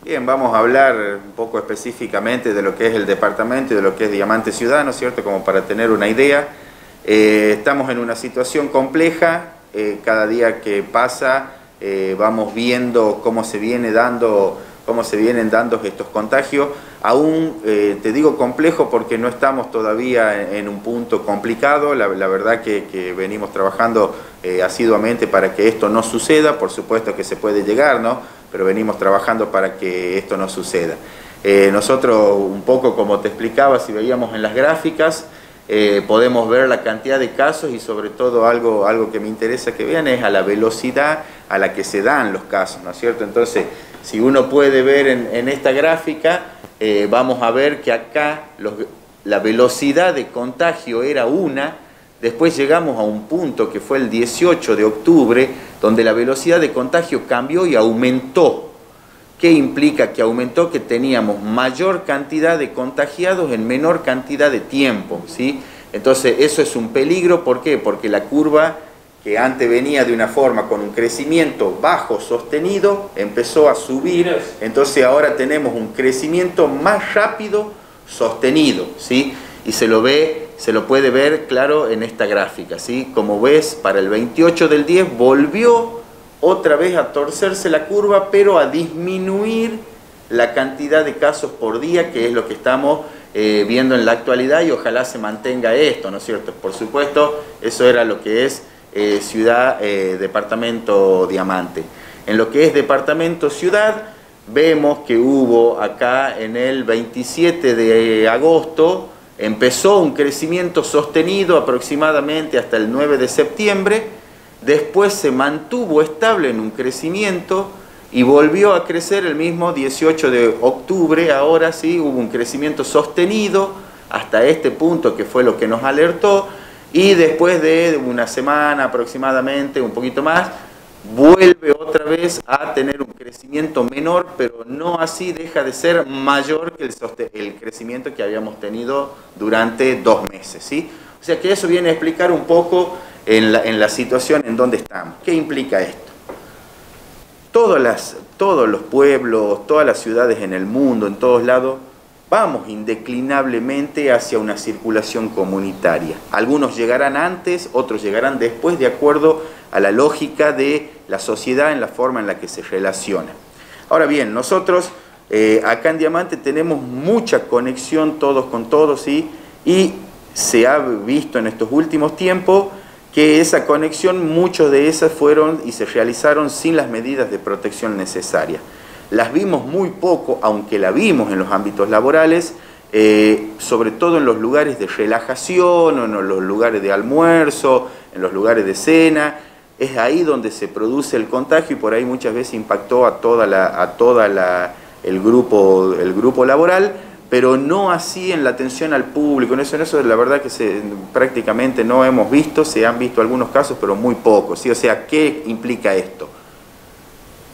Bien, vamos a hablar un poco específicamente de lo que es el departamento y de lo que es Diamante Ciudad, ¿no es cierto? Como para tener una idea. Estamos en una situación compleja, cada día que pasa vamos viendo cómo se vienen dando estos contagios. Aún te digo complejo porque no estamos todavía en un punto complicado. La verdad que venimos trabajando asiduamente para que esto no suceda. Por supuesto que se puede llegar, ¿no? Pero venimos trabajando para que esto no suceda. Nosotros, un poco como te explicaba, si veíamos en las gráficas, podemos ver la cantidad de casos y sobre todo algo que me interesa que vean es a la velocidad a la que se dan los casos, ¿no es cierto? Entonces, si uno puede ver en esta gráfica, vamos a ver que acá la velocidad de contagio era una. Después llegamos a un punto que fue el 18 de octubre, donde la velocidad de contagio cambió y aumentó. ¿Qué implica que aumentó? Que teníamos mayor cantidad de contagiados en menor cantidad de tiempo, ¿sí? Entonces eso es un peligro. ¿Por qué? Porque la curva, que antes venía de una forma con un crecimiento bajo sostenido, empezó a subir. Entonces ahora tenemos un crecimiento más rápido sostenido, ¿sí? Y se lo puede ver claro en esta gráfica, ¿sí? Como ves, para el 28 del 10 volvió otra vez a torcerse la curva, pero a disminuir la cantidad de casos por día, que es lo que estamos viendo en la actualidad, y ojalá se mantenga esto, ¿no es cierto? Por supuesto, eso era lo que es ciudad, departamento Diamante. En lo que es departamento ciudad, vemos que hubo acá en el 27 de agosto, empezó un crecimiento sostenido aproximadamente hasta el 9 de septiembre, después se mantuvo estable en un crecimiento y volvió a crecer el mismo 18 de octubre, ahora sí hubo un crecimiento sostenido hasta este punto que fue lo que nos alertó, y después de una semana aproximadamente, un poquito más, vuelve otra vez a tener un crecimiento menor, pero no así deja de ser mayor que el crecimiento que habíamos tenido durante 2 meses, ¿sí? O sea que eso viene a explicar un poco en la situación en donde estamos. ¿Qué implica esto? Todos los pueblos, todas las ciudades en el mundo, en todos lados, vamos indeclinablemente hacia una circulación comunitaria. Algunos llegarán antes, otros llegarán después, de acuerdo a la lógica de la sociedad en la forma en la que se relaciona. Ahora bien, nosotros acá en Diamante tenemos mucha conexión todos con todos, ¿sí? Y se ha visto en estos últimos tiempos que esa conexión, muchas de esas fueron y se realizaron sin las medidas de protección necesarias. Las vimos muy poco, aunque la vimos en los ámbitos laborales, sobre todo en los lugares de relajación, o en los lugares de almuerzo, en los lugares de cena. Es ahí donde se produce el contagio y por ahí muchas veces impactó a el grupo laboral, pero no así en la atención al público. En eso la verdad que prácticamente no hemos visto, se han visto algunos casos, pero muy pocos, ¿sí? O sea, ¿qué implica esto?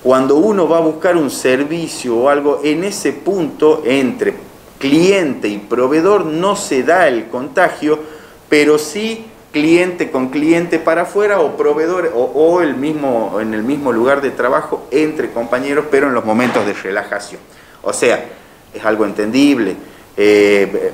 Cuando uno va a buscar un servicio o algo, en ese punto entre cliente y proveedor no se da el contagio, pero sí cliente con cliente para afuera, o proveedor o en el mismo lugar de trabajo entre compañeros, pero en los momentos de relajación. O sea, es algo entendible.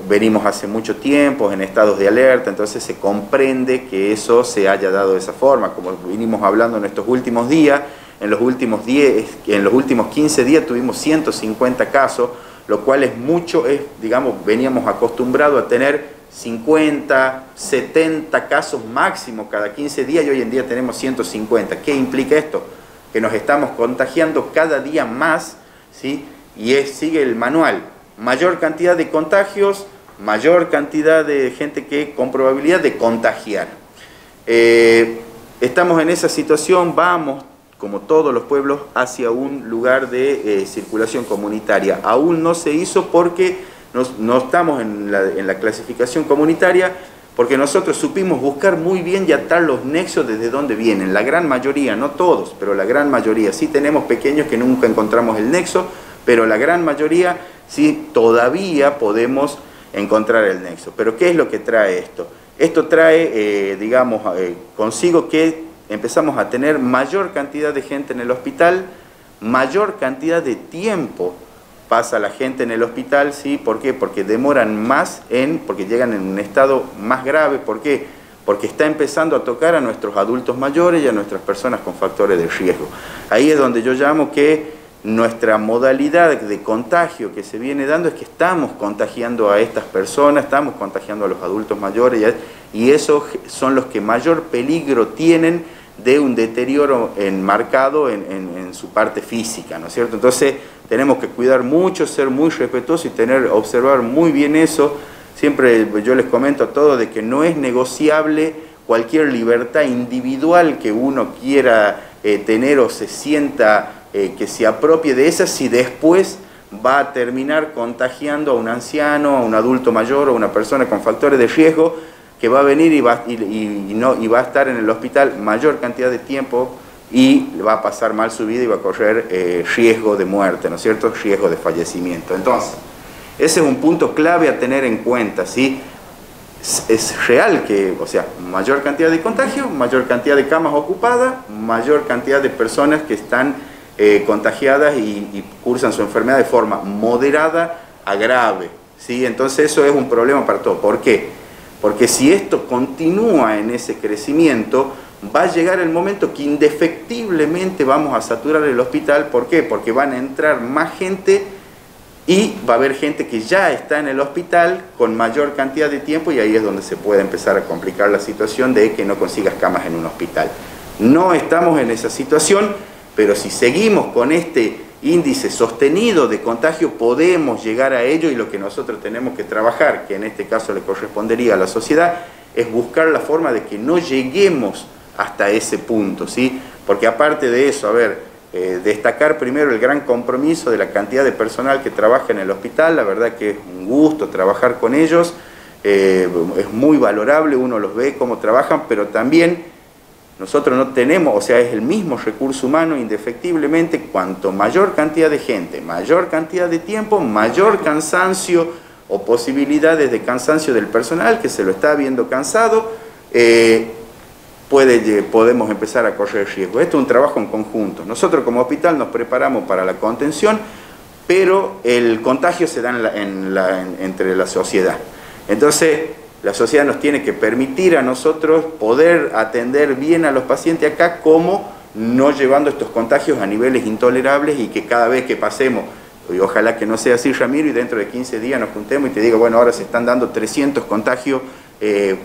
Venimos hace mucho tiempo en estados de alerta, entonces se comprende que eso se haya dado de esa forma. Como vinimos hablando en estos últimos días, en los últimos 15 días tuvimos 150 casos, lo cual es mucho, digamos, veníamos acostumbrados a tener 50, 70 casos máximo cada 15 días y hoy en día tenemos 150. ¿Qué implica esto? Que nos estamos contagiando cada día más, ¿sí? Y sigue el manual: mayor cantidad de contagios, mayor cantidad de gente con probabilidad de contagiar. Estamos en esa situación, vamos, como todos los pueblos, hacia un lugar de circulación comunitaria. Aún no se hizo porque no estamos en la clasificación comunitaria, porque nosotros supimos buscar muy bien y atar los nexos desde donde vienen. La gran mayoría, no todos, pero la gran mayoría. Sí tenemos pequeños que nunca encontramos el nexo, pero la gran mayoría sí todavía podemos encontrar el nexo. Pero ¿qué es lo que trae esto? Esto trae, consigo que empezamos a tener mayor cantidad de gente en el hospital, mayor cantidad de tiempo pasa la gente en el hospital, ¿sí? ¿Por qué? Porque demoran más porque llegan en un estado más grave. ¿Por qué? Porque está empezando a tocar a nuestros adultos mayores y a nuestras personas con factores de riesgo. Ahí es donde yo llamo que nuestra modalidad de contagio que se viene dando es que estamos contagiando a estas personas, estamos contagiando a los adultos mayores y esos son los que mayor peligro tienen de un deterioro marcado en su parte física, ¿no es cierto? Entonces tenemos que cuidar mucho, ser muy respetuosos y observar muy bien eso. Siempre yo les comento a todos de que no es negociable cualquier libertad individual que uno quiera tener o se sienta que se apropie de esa, si después va a terminar contagiando a un anciano, a un adulto mayor o a una persona con factores de riesgo que va a venir y va a estar en el hospital mayor cantidad de tiempo y va a pasar mal su vida y va a correr riesgo de muerte, ¿no es cierto? Riesgo de fallecimiento. Entonces, ese es un punto clave a tener en cuenta, ¿sí? Es real que, o sea, mayor cantidad de contagio, mayor cantidad de camas ocupadas, mayor cantidad de personas que están contagiadas y cursan su enfermedad de forma moderada a grave, ¿sí? Entonces eso es un problema para todos. ¿Por qué? Porque si esto continúa en ese crecimiento, va a llegar el momento que indefectiblemente vamos a saturar el hospital. ¿Por qué? Porque van a entrar más gente y va a haber gente que ya está en el hospital con mayor cantidad de tiempo y ahí es donde se puede empezar a complicar la situación de que no consigas camas en un hospital. No estamos en esa situación, pero si seguimos con este índice sostenido de contagio podemos llegar a ello y lo que nosotros tenemos que trabajar, que en este caso le correspondería a la sociedad, es buscar la forma de que no lleguemos hasta ese punto, ¿sí? Porque aparte de eso, destacar primero el gran compromiso de la cantidad de personal que trabaja en el hospital. La verdad que es un gusto trabajar con ellos, es muy valorable, uno los ve cómo trabajan, pero también nosotros no tenemos, o sea, es el mismo recurso humano, indefectiblemente, cuanto mayor cantidad de gente, mayor cantidad de tiempo, mayor cansancio o posibilidades de cansancio del personal que se lo está viendo cansado, podemos empezar a correr riesgo. Esto es un trabajo en conjunto. Nosotros como hospital nos preparamos para la contención, pero el contagio se da entre la sociedad. Entonces, la sociedad nos tiene que permitir a nosotros poder atender bien a los pacientes acá, como no llevando estos contagios a niveles intolerables y que cada vez que pasemos, y ojalá que no sea así, Ramiro, y dentro de 15 días nos juntemos y te digo, bueno, ahora se están dando 300 contagios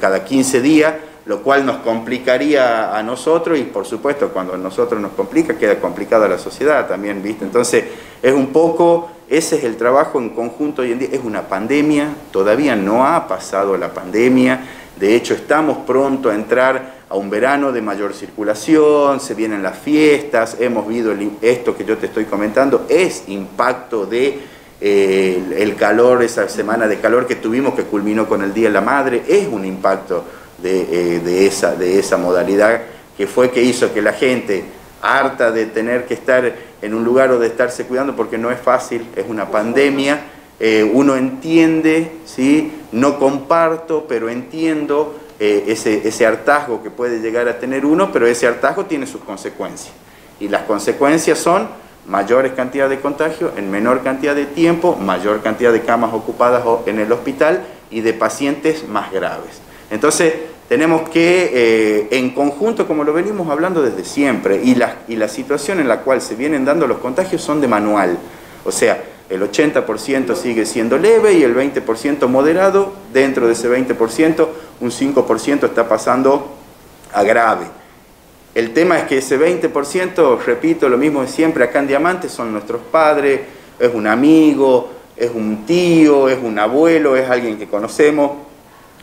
cada 15 días, lo cual nos complicaría a nosotros y por supuesto cuando a nosotros nos complica, queda complicada la sociedad también, ¿viste? Entonces es un poco, ese es el trabajo en conjunto hoy en día. Es una pandemia, todavía no ha pasado la pandemia, de hecho estamos pronto a entrar a un verano de mayor circulación, se vienen las fiestas, hemos visto esto que yo te estoy comentando, es impacto de el calor, esa semana de calor que tuvimos que culminó con el Día de la Madre, es un impacto de esa modalidad que hizo que la gente, harta de tener que estar en un lugar o de estarse cuidando porque no es fácil, es una pandemia, uno entiende, ¿sí? No comparto, pero entiendo ese hartazgo que puede llegar a tener uno, pero ese hartazgo tiene sus consecuencias y las consecuencias son mayores cantidades de contagio en menor cantidad de tiempo, mayor cantidad de camas ocupadas en el hospital y de pacientes más graves. Entonces tenemos que, en conjunto, como lo venimos hablando desde siempre, y la situación en la cual se vienen dando los contagios son de manual. O sea, el 80% sigue siendo leve y el 20% moderado. Dentro de ese 20%, un 5% está pasando a grave. El tema es que ese 20%, repito lo mismo de siempre, acá en Diamante son nuestros padres, es un amigo, es un tío, es un abuelo, es alguien que conocemos.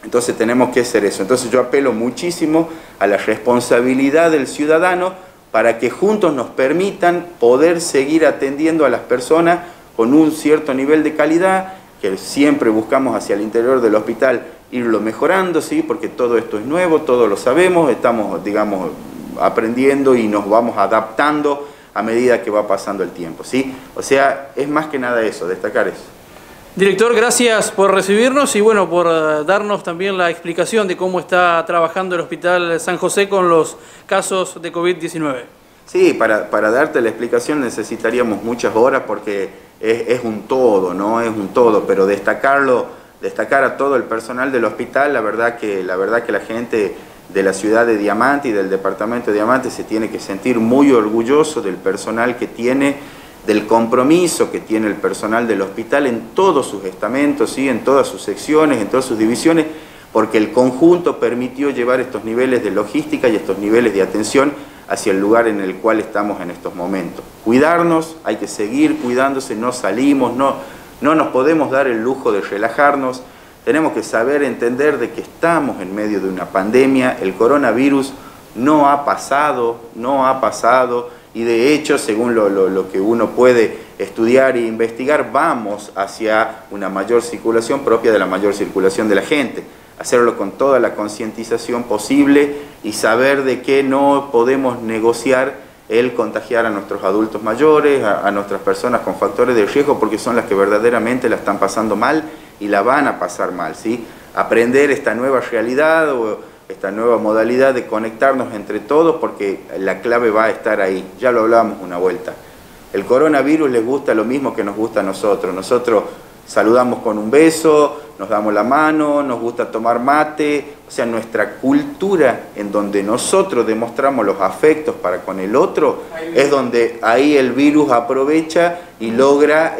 Entonces tenemos que hacer eso. Entonces yo apelo muchísimo a la responsabilidad del ciudadano para que juntos nos permitan poder seguir atendiendo a las personas con un cierto nivel de calidad, que siempre buscamos hacia el interior del hospital irlo mejorando, ¿sí? Porque todo esto es nuevo, todo lo sabemos, estamos, digamos, aprendiendo y nos vamos adaptando a medida que va pasando el tiempo, ¿sí? O sea, es más que nada eso, destacar eso. Director, gracias por recibirnos y bueno, por darnos también la explicación de cómo está trabajando el Hospital San José con los casos de COVID-19. Sí, para darte la explicación necesitaríamos muchas horas porque es un todo, ¿no? Es un todo, pero destacar a todo el personal del hospital, la verdad que la gente de la ciudad de Diamante y del departamento de Diamante se tiene que sentir muy orgulloso del personal que tiene, del compromiso que tiene el personal del hospital en todos sus estamentos, ¿sí? En todas sus secciones, en todas sus divisiones, porque el conjunto permitió llevar estos niveles de logística y estos niveles de atención hacia el lugar en el cual estamos en estos momentos. Cuidarnos, hay que seguir cuidándose, no salimos, no nos podemos dar el lujo de relajarnos, tenemos que saber entender de que estamos en medio de una pandemia, el coronavirus no ha pasado, y de hecho, según lo que uno puede estudiar e investigar, vamos hacia una mayor circulación propia de la mayor circulación de la gente. Hacerlo con toda la concientización posible y saber de que no podemos negociar el contagiar a nuestros adultos mayores, a nuestras personas con factores de riesgo, porque son las que verdaderamente la están pasando mal y la van a pasar mal, ¿sí? Aprender esta nueva realidad o esta nueva modalidad de conectarnos entre todos, porque la clave va a estar ahí. Ya lo hablábamos una vuelta. El coronavirus les gusta lo mismo que nos gusta a nosotros. Nosotros saludamos con un beso, nos damos la mano, nos gusta tomar mate, o sea, nuestra cultura en donde nosotros demostramos los afectos para con el otro, es donde ahí el virus aprovecha y logra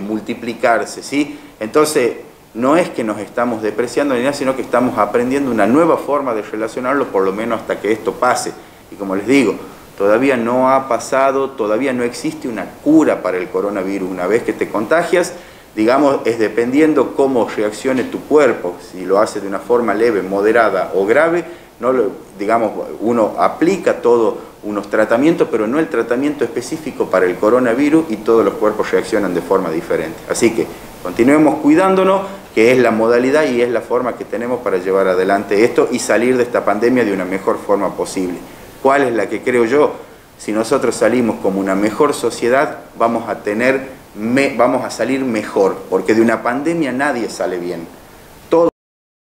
multiplicarse, ¿sí? Entonces, no es que nos estamos depreciando ni nada, sino que estamos aprendiendo una nueva forma de relacionarlo, por lo menos hasta que esto pase. Y como les digo, todavía no ha pasado, todavía no existe una cura para el coronavirus. Una vez que te contagias, digamos, es dependiendo cómo reaccione tu cuerpo, si lo hace de una forma leve, moderada o grave, digamos, uno aplica todos unos tratamientos, pero no el tratamiento específico para el coronavirus, y todos los cuerpos reaccionan de forma diferente. Así que continuemos cuidándonos, que es la modalidad y es la forma que tenemos para llevar adelante esto y salir de esta pandemia de una mejor forma posible. ¿Cuál es la que creo yo? Si nosotros salimos como una mejor sociedad, vamos a salir mejor, porque de una pandemia nadie sale bien. Todos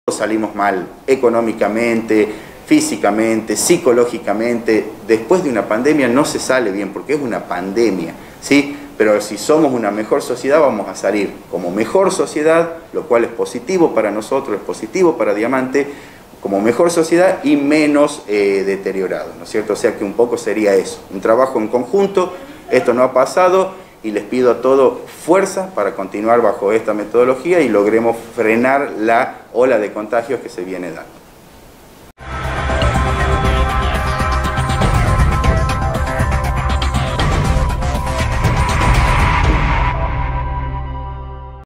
salimos mal, económicamente, físicamente, psicológicamente. Después de una pandemia no se sale bien, porque es una pandemia, ¿sí? Pero si somos una mejor sociedad, vamos a salir como mejor sociedad, lo cual es positivo para nosotros, es positivo para Diamante, como mejor sociedad y menos deteriorado, ¿no es cierto? O sea que un poco sería eso, un trabajo en conjunto. Esto no ha pasado y les pido a todos fuerza para continuar bajo esta metodología y logremos frenar la ola de contagios que se viene dando.